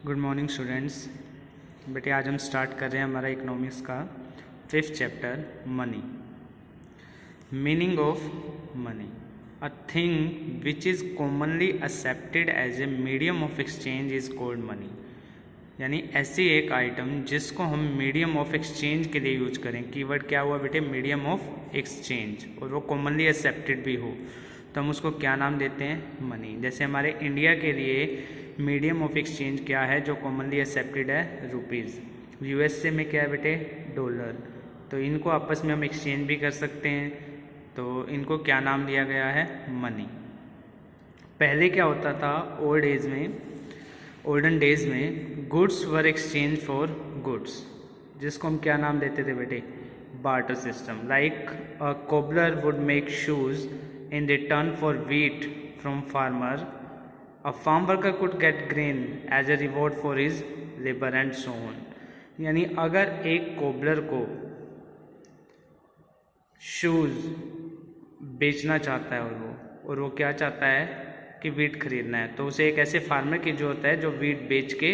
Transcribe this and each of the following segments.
Good morning students. बेटे आज हम स्टार्ट कर रहे हैं हमारा इकोनॉमिक्स का 5th chapter money. Meaning of money, a thing which is commonly accepted as a medium of exchange is called money. यानी ऐसी एक आइटम जिसको हम मीडियम ऑफ एक्सचेंज के लिए यूज करें। कीवर्ड क्या हुआ बेटे? मीडियम ऑफ एक्सचेंज, और वो कॉमनली एक्सेप्टेड भी हो तो हम उसको क्या नाम देते हैं? मनी। जैसे हमारे इंडिया के लिए मीडियम ऑफ एक्सचेंज क्या है जो कॉमनली एक्सेप्टेड है? रुपीज़। यूएसए में क्या है बेटे? डॉलर। तो इनको आपस में हम एक्सचेंज भी कर सकते हैं, तो इनको क्या नाम दिया गया है? मनी। पहले क्या होता था? ओल्डन डेज में goods were exchange for goods, जिसको हम क्या नाम देते थे बेटे? Barter system. Like a cobbler would make shoes in return for wheat from farmer, a farm worker could get grain as a reward for his labor and so on। यानी अगर एक कोबलर को शूज़ बेचना चाहता है और वो क्या चाहता है कि वीट खरीदना है, तो उसे एक ऐसे फार्मर की जरूरत है जो वीट बेच के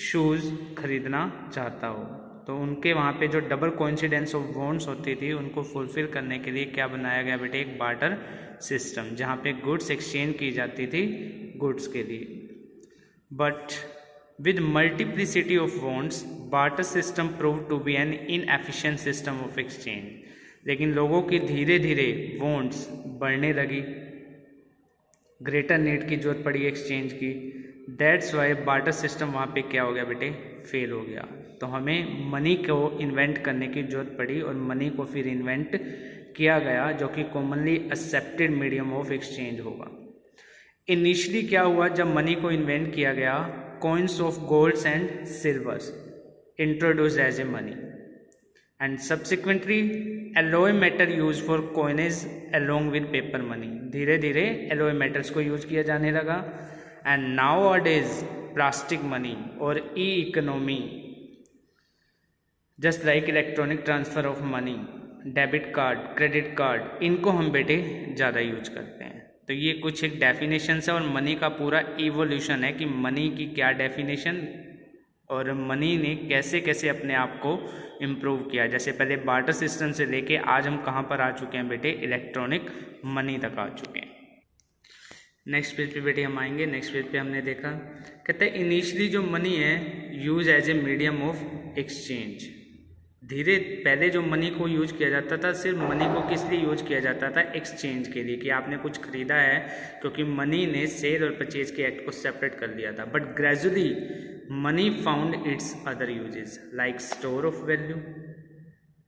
शूज़ खरीदना चाहता हो। तो उनके वहाँ पे जो डबल कोइंसिडेंस ऑफ बॉन्ड्स होती थी उनको फुलफिल करने के लिए क्या बनाया गया बेटे? एक बार्टर सिस्टम, जहाँ पे गुड्स एक्सचेंज की जाती थी गुड्स के लिए। But with multiplicity of bonds barter system prove to be an inefficient system of exchange. लेकिन लोगों की धीरे धीरे बॉन्ड्स बढ़ने लगी, ग्रेटर नीड की जरूरत पड़ी एक्सचेंज की। दैट्स वाई बार्टर सिस्टम वहाँ पे क्या हो गया बेटे? फेल हो गया। तो हमें मनी को इन्वेंट करने की जरूरत पड़ी और मनी को फिर इन्वेंट किया गया जो कि commonly accepted medium of exchange होगा। इनिशियली क्या हुआ जब मनी को इन्वेंट किया गया? Coins of golds and silvers introduced as a money, and subsequently alloy metal use for coinage along with paper money. धीरे धीरे एलॉय मेटल्स को यूज किया जाने लगा। And nowadays plastic money और e economy, just like electronic transfer of money, debit card, credit card, इनको हम बेटे ज़्यादा यूज करते हैं। तो ये कुछ एक डेफिनेशन है और मनी का पूरा इवोल्यूशन है कि मनी की क्या डेफिनेशन और मनी ने कैसे कैसे अपने आप को इम्प्रूव किया। जैसे पहले बार्टर सिस्टम से लेके आज हम कहाँ पर आ चुके हैं बेटे? इलेक्ट्रॉनिक मनी तक आ चुके हैं। नेक्स्ट पेज पे बेटे हम आएंगे। नेक्स्ट पेज पे हमने देखा, कहते हैं इनिशियली जो मनी है use as a medium of exchange. धीरे पहले जो मनी को यूज किया जाता था, सिर्फ मनी को किस लिए यूज किया जाता था? एक्सचेंज के लिए, कि आपने कुछ खरीदा है, क्योंकि मनी ने सेल और परचेज के एक्ट को सेपरेट कर दिया था। But gradually money found it's other uses, like store of value,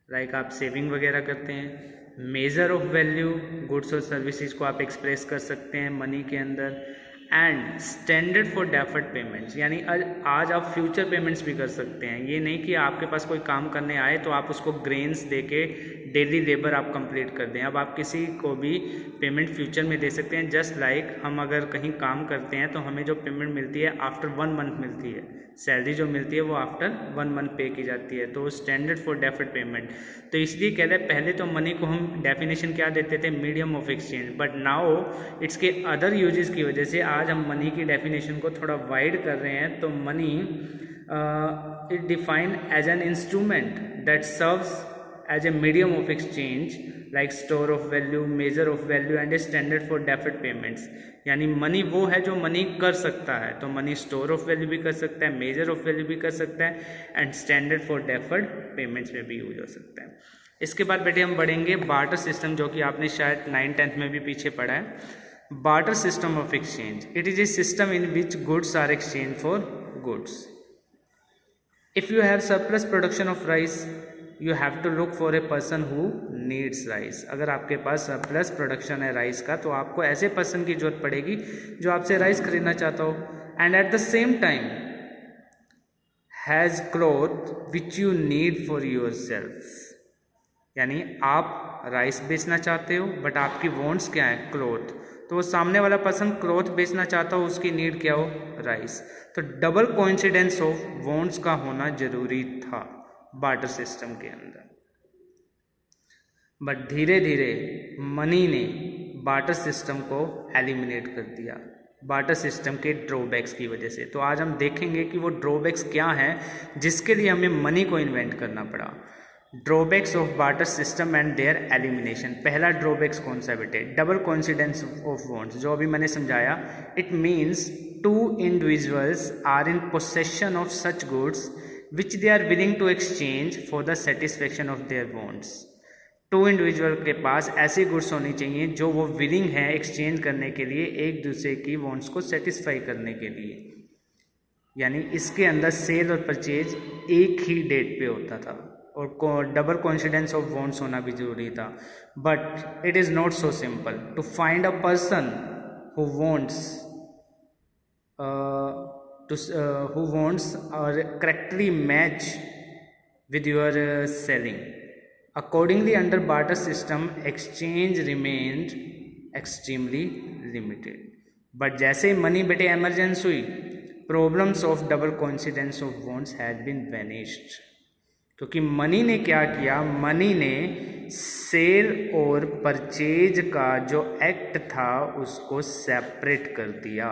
like आप सेविंग वगैरह करते हैं। मेजर ऑफ वैल्यू, गुड्स और सर्विसेज को आप एक्सप्रेस कर सकते हैं मनी के अंदर। And standard for deferred payments, यानी आज आप फ्यूचर पेमेंट्स भी कर सकते हैं। ये नहीं कि आपके पास कोई काम करने आए तो आप उसको ग्रेन्स दे के डेली लेबर आप कंप्लीट कर दें। अब आप किसी को भी पेमेंट फ्यूचर में दे सकते हैं। जस्ट लाइक हम अगर कहीं काम करते हैं तो हमें जो पेमेंट मिलती है आफ्टर 1 मंथ मिलती है, सैलरी जो मिलती है वो आफ्टर 1 मंथ पे की जाती है। तो स्टैंडर्ड फॉर डेफर्ड पेमेंट। तो इसलिए कहते हैं पहले तो मनी को हम डेफिनेशन क्या देते थे? Medium of exchange. But now it's के अदर यूजेस की वजह से आज हम मनी की डेफिनेशन को थोड़ा वाइड कर रहे हैं। तो money it defined as an instrument that serves as a medium of exchange, like store of value, measure of value and a standard for deferred payments. यानी मनी वो है जो मनी कर सकता है। तो मनी स्टोर ऑफ वैल्यू भी कर सकता है, मेजर ऑफ वैल्यू भी कर सकता है, and standard for deferred payments में भी यूज हो सकता है। इसके बाद बेटे हम बढ़ेंगे बार्टर सिस्टम, जो कि आपने शायद 9th-10th में भी पीछे पढ़ा है। Barter system of exchange, it is a system in which goods are exchange for goods. If you have surplus production of rice you have to look for a person who needs rice. अगर आपके पास surplus production है rice का तो आपको ऐसे person की जरूरत पड़ेगी जो आपसे राइस खरीदना चाहता हो। And at the same time has cloth which you need for your self. यानी आप राइस बेचना चाहते हो बट आपकी वॉन्ट्स क्या है? क्लॉथ। तो वो सामने वाला पर्सन क्लॉथ बेचना चाहता हो, उसकी नीड क्या हो? राइस। तो डबल कोइंसिडेंस ऑफ वॉन्ट्स का होना जरूरी था बार्टर सिस्टम के अंदर। बट धीरे धीरे मनी ने बार्टर सिस्टम को एलिमिनेट कर दिया। बार्टर सिस्टम के ड्रॉबैक्स की वजह से। तो आज हम देखेंगे कि वो ड्रॉबैक्स क्या हैं जिसके लिए हमें मनी को इन्वेंट करना पड़ा। Drawbacks of barter system and there elimination. पहला ड्रॉबैक्स कौन सा बेटे? डबल कोइंसिडेंस ऑफ बॉन्ड्स, जो अभी मैंने समझाया। It means two individuals are in possession of such goods which they are willing to exchange for the satisfaction of their bonds. Two individual के पास ऐसी गुड्स होनी चाहिए जो वो विलिंग है एक्सचेंज करने के लिए, एक दूसरे की बॉन्ड्स को सेटिस्फाई करने के लिए। यानी इसके अंदर सेल और परचेज एक ही डेट पे होता था और डबल कोइंसिडेंस ऑफ बॉन्ड्स होना भी जरूरी था। But it is not so simple to find a person who wants or correctly match with your selling. Accordingly, under barter system, exchange remained extremely limited. But जैसे money बेटे emergence हुई, problems of double coincidence of bonds had been vanished. क्योंकि money ने क्या किया, money ने cell और purchase का जो एक्ट था उसको सेपरेट कर दिया।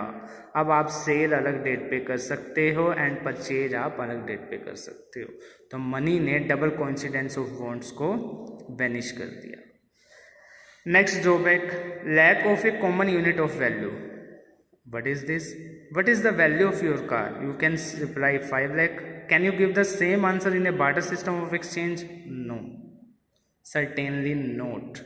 अब आप सेल अलग डेट पे कर सकते हो एंड परचेज आप अलग डेट पे कर सकते हो। तो मनी ने डबल कोइंसिडेंस ऑफ बॉन्ड्स को वैनिश कर दिया। Next drawback, lack of a common unit of value. What is this? What is the value of your car? You can reply 5 lakh. Can you give the same answer in a barter system of exchange? No, certainly not.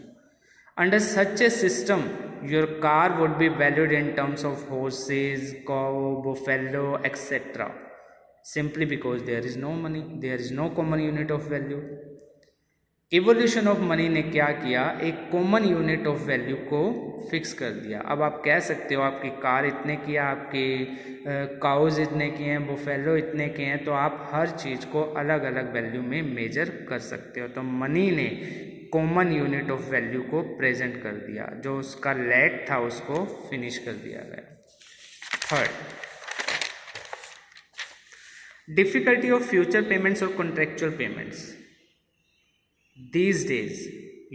Under such a system, your car would be valued in terms of horses, cow, buffalo, etc. Simply because there is no money, there is no common unit of value. Evolution of money ने क्या किया, एक common unit of value को fix कर दिया। अब आप कह सकते हो आपकी कार इतने की है, आपके काउज इतने की हैं, बुफेलो इतने के हैं, तो आप हर चीज़ को अलग अलग वैल्यू में मेजर कर सकते हो। तो मनी ने कॉमन यूनिट ऑफ वैल्यू को प्रेजेंट कर दिया, जो उसका लैक था उसको फिनिश कर दिया गया। Third, difficulty of future payments और contractual payments. These days,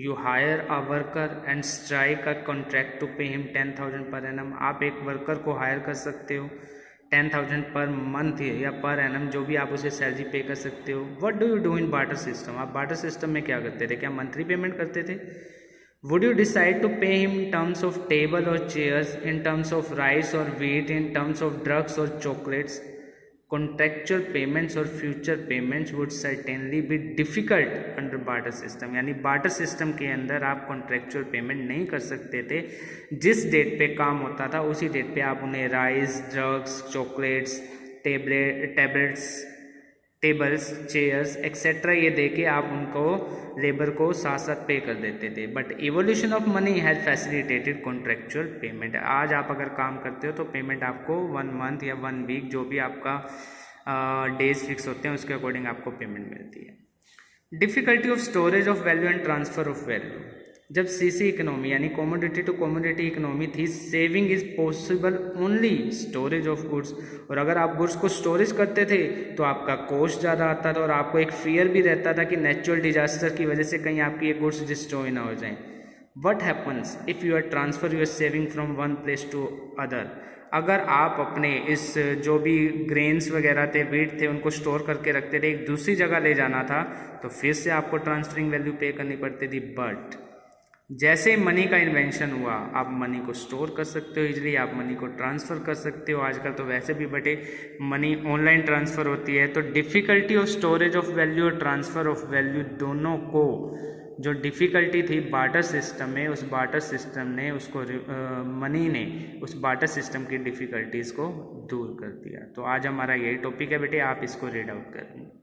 you hire a worker and strike a contract to pay him 10,000 per annum. आप एक वर्कर को हायर कर सकते हो 10,000 पर मंथ या पर एनम, जो भी आप उसे सैलरी पे कर सकते हो। What do you do in barter system? आप बार्टर सिस्टम में क्या करते थे? क्या मंथली पेमेंट करते थे? Would you decide to pay him in terms of table और chairs, in terms of rice और wheat, in terms of drugs और चॉकलेट्स? कॉन्ट्रेक्चुअल पेमेंट्स और future payments would certainly be difficult under barter system. यानी barter system के अंदर आप contractual payment नहीं कर सकते थे। जिस डेट पे काम होता था उसी डेट पे आप उन्हें rice, drugs, chocolates, tables, chairs etcetera ये दे के आप उनको लेबर को साथ साथ पे कर देते थे। But evolution of money has facilitated contractual payment. आज आप अगर काम करते हो तो पेमेंट आपको 1 मंथ या 1 वीक, जो भी आपका डेज फिक्स होते हैं उसके अकॉर्डिंग आपको पेमेंट मिलती है। Difficulty of storage of value and transfer of value. जब सीसी इकोनॉमी यानी कमोडिटी टू कमोडिटी इकोनॉमी थी, saving is possible only storage of goods. और अगर आप गुड्स को स्टोरेज करते थे तो आपका कॉस्ट ज़्यादा आता था और आपको एक फियर भी रहता था कि नेचुरल डिजास्टर की वजह से कहीं आपकी ये गुड्स डिस्ट्रॉय ना हो जाएं। What happens if you are transfer your saving from one place to other? अगर आप अपने इस जो भी ग्रेन्स वगैरह थे, वीट थे, उनको स्टोर करके रखते थे, एक दूसरी जगह ले जाना था तो फिर से आपको ट्रांसफरिंग वैल्यू पे करनी पड़ती थी। बट जैसे मनी का इन्वेंशन हुआ, आप मनी को स्टोर कर सकते हो इजीली, आप मनी को ट्रांसफ़र कर सकते हो। आजकल तो वैसे भी बटे मनी ऑनलाइन ट्रांसफ़र होती है। तो difficulty of storage of value और ट्रांसफ़र ऑफ वैल्यू दोनों को, जो डिफ़िकल्टी थी बार्टर सिस्टम में, उस बार्टर सिस्टम ने उसको मनी ने उस बार्टर सिस्टम की डिफ़िकल्टीज़ को दूर कर दिया। तो आज हमारा यही टॉपिक है बेटे, आप इसको रीड आउट करेंगे।